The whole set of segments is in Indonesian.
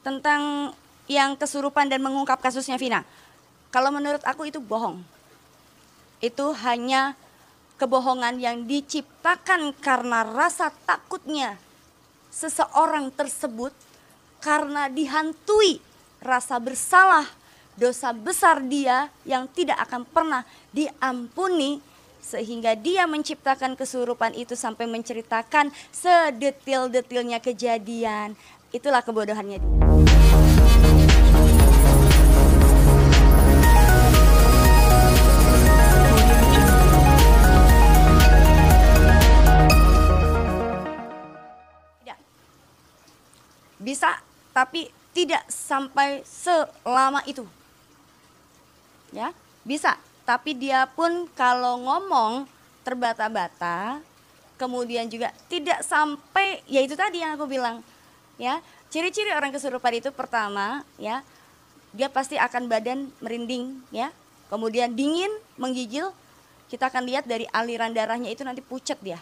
tentang yang kesurupan dan mengungkap kasusnya Vina. Kalau menurut aku itu bohong. Itu hanya kebohongan yang diciptakan karena rasa takutnya seseorang tersebut, karena dihantui rasa bersalah, dosa besar dia yang tidak akan pernah diampuni, sehingga dia menciptakan kesurupan itu sampai menceritakan sedetil-detilnya kejadian. Itulah kebodohannya dia. Bisa, tapi tidak sampai selama itu. Ya, bisa, tapi dia pun kalau ngomong terbata-bata, kemudian juga tidak sampai, ya itu tadi yang aku bilang. Ya, ciri-ciri orang kesurupan itu pertama, ya, dia pasti akan badan merinding, ya. Kemudian dingin, menggigil. Kita akan lihat dari aliran darahnya itu nanti pucat dia.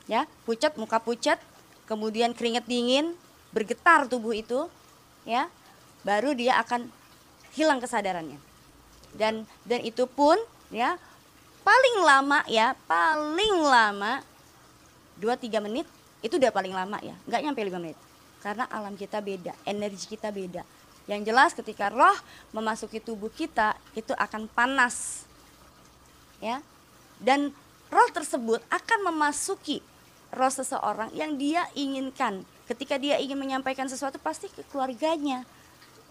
Ya, pucat, muka pucat, kemudian keringat dingin, bergetar tubuh itu, ya, baru dia akan hilang kesadarannya. Dan itu pun, ya, paling lama 2-3 menit itu udah paling lama, ya, nggak nyampe 5 menit. Karena alam kita beda, energi kita beda. Yang jelas ketika roh memasuki tubuh kita itu akan panas, ya, dan roh tersebut akan memasuki roh seseorang yang dia inginkan. Ketika dia ingin menyampaikan sesuatu pasti ke keluarganya,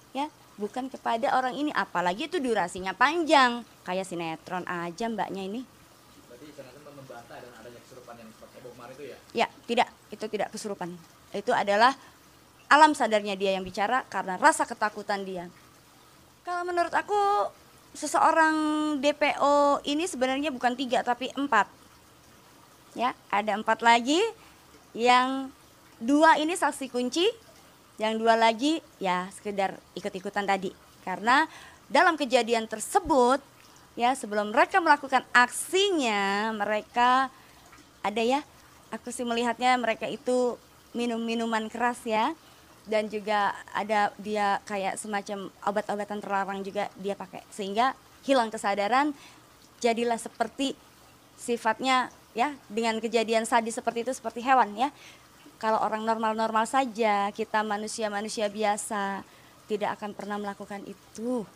ya, bukan kepada orang ini. Apalagi itu durasinya panjang, kayak sinetron aja mbaknya ini. Berarti sinetron membantah dan adanya kesurupan yang seperti heboh kemarin itu ya? Ya, itu tidak kesurupan. Itu adalah alam sadarnya dia yang bicara karena rasa ketakutan dia. Kalau menurut aku seseorang DPO ini sebenarnya bukan 3 tapi 4. Ya, ada 4 lagi, yang 2 ini saksi kunci, yang 2 lagi ya sekedar ikut-ikutan tadi. Karena dalam kejadian tersebut, ya, sebelum mereka melakukan aksinya, mereka ada, ya, aku sih melihatnya mereka itu minum minuman keras, ya, dan juga ada dia kayak semacam obat-obatan terlarang juga dia pakai, sehingga hilang kesadaran, jadilah seperti sifatnya, ya, dengan kejadian sadis seperti itu seperti hewan, ya. Kalau orang normal-normal saja, kita manusia-manusia biasa tidak akan pernah melakukan itu.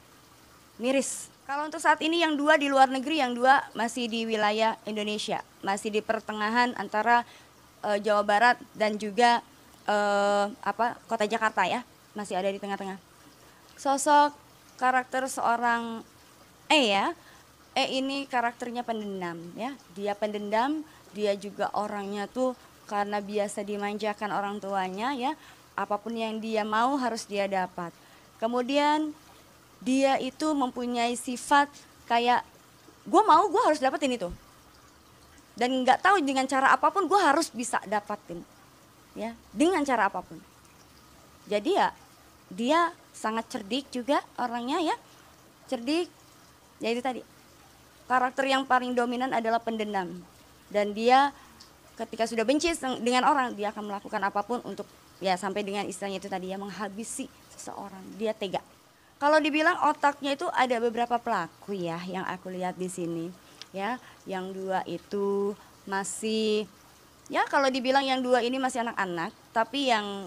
Miris. Kalau untuk saat ini yang 2 di luar negeri, yang 2 masih di wilayah Indonesia, masih di pertengahan antara Jawa Barat dan juga kota Jakarta, ya, masih ada di tengah-tengah. Sosok karakter seorang ya, ini karakternya pendendam, ya, dia pendendam, dia juga orangnya tuh karena biasa dimanjakan orang tuanya, ya, apapun yang dia mau harus dia dapat. Kemudian dia itu mempunyai sifat kayak gue harus dapetin itu, dan nggak tahu dengan cara apapun gue harus bisa dapatin, ya, dengan cara apapun. Jadi ya dia sangat cerdik juga orangnya, ya, cerdik. Ya itu tadi, karakter yang paling dominan adalah pendendam, dan dia ketika sudah benci dengan orang, dia akan melakukan apapun untuk, ya, sampai dengan istilahnya itu tadi, ya, menghabisi seseorang. Dia tega. Kalau dibilang otaknya itu ada beberapa pelaku, ya, yang aku lihat di sini, ya. Yang 2 itu masih, ya, kalau dibilang yang 2 ini masih anak-anak, tapi yang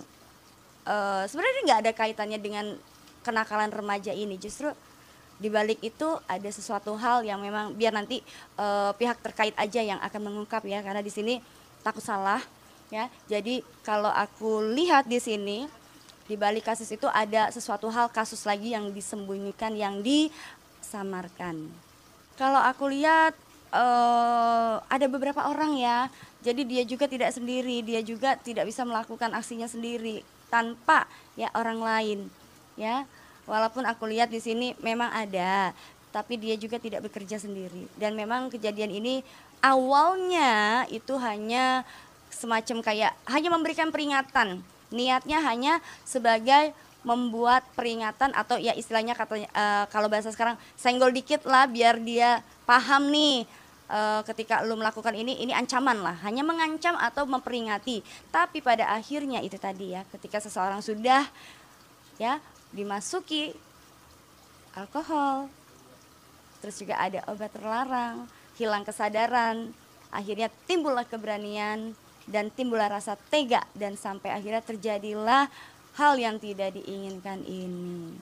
sebenarnya nggak ada kaitannya dengan kenakalan remaja ini. Justru di balik itu ada sesuatu hal yang memang biar nanti pihak terkait aja yang akan mengungkap, ya, karena di sini takut salah, ya. Jadi kalau aku lihat di sini di balik kasus itu ada sesuatu hal, kasus lagi yang disembunyikan, yang disamarkan. Kalau aku lihat ada beberapa orang, ya. Jadi dia juga tidak sendiri, dia juga tidak bisa melakukan aksinya sendiri tanpa, ya, orang lain, ya. Walaupun aku lihat di sini memang ada, tapi dia juga tidak bekerja sendiri. Dan memang kejadian ini awalnya itu hanya semacam kayak hanya memberikan peringatan. Niatnya hanya sebagai membuat peringatan, atau ya istilahnya katanya kalau bahasa sekarang senggol dikit lah, biar dia paham nih ketika lu melakukan ini ancaman lah, hanya mengancam atau memperingati. Tapi pada akhirnya itu tadi, ya, ketika seseorang sudah ya, dimasuki alkohol, terus juga ada obat terlarang, hilang kesadaran, akhirnya timbullah keberanian dan timbullah rasa tega dan sampai akhirnya terjadilah hal yang tidak diinginkan ini.